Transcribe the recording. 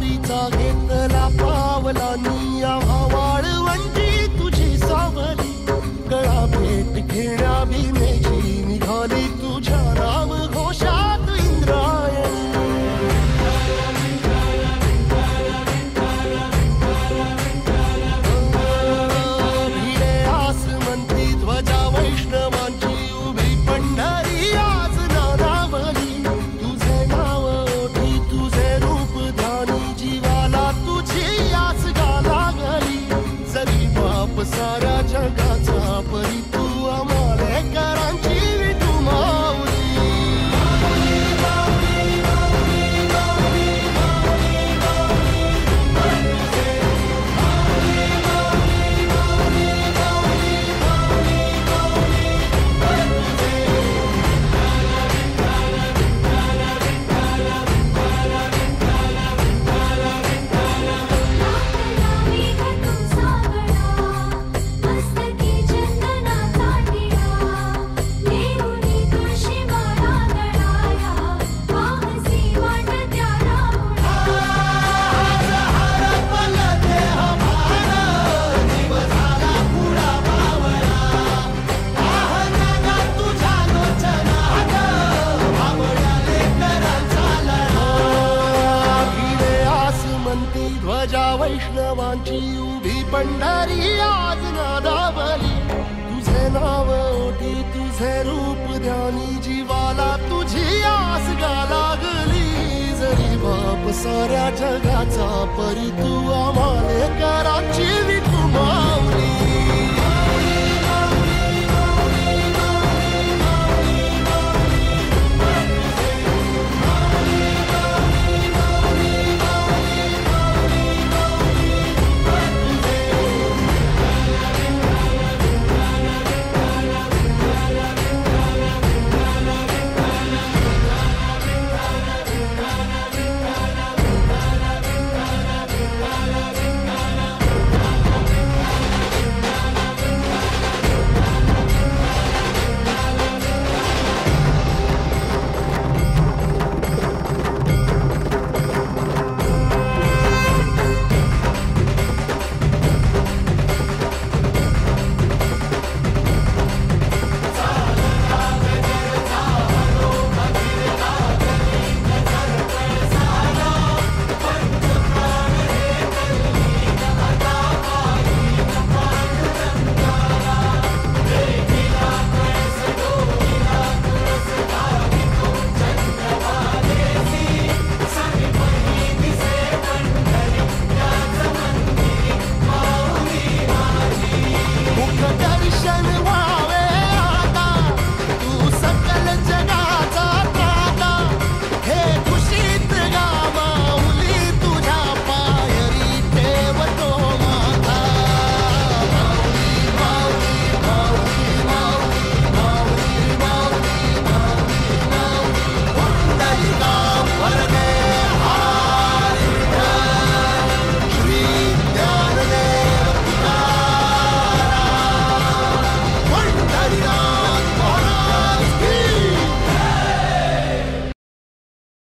वारीचा घेतला पावलांनी आम्हा वाळवंटी तुझी सावली गळा भेट घेण्या भीमेची निघाली तुझ्या नाम घोषात इंद्रायणी भिडे आसमंती ध्वजा वैष्णवांची उभी पंढरी आज नानावली तुझे नाव ओठी तुझे रूप ध्यानी जीवाला तुझी आस गा लागली जरी बाप साऱ्या जगाचा परी तू आमालेकरांची विठू माऊली ध्वजा वैष्णवांची उभी पंढरी आज नादावली तुझे नाव ओठी तुझे रूप ध्यानी जीवाला तुझी आस गा लागली जरी बाप साऱ्या जगाचा परी तू आमालेकरांची विठू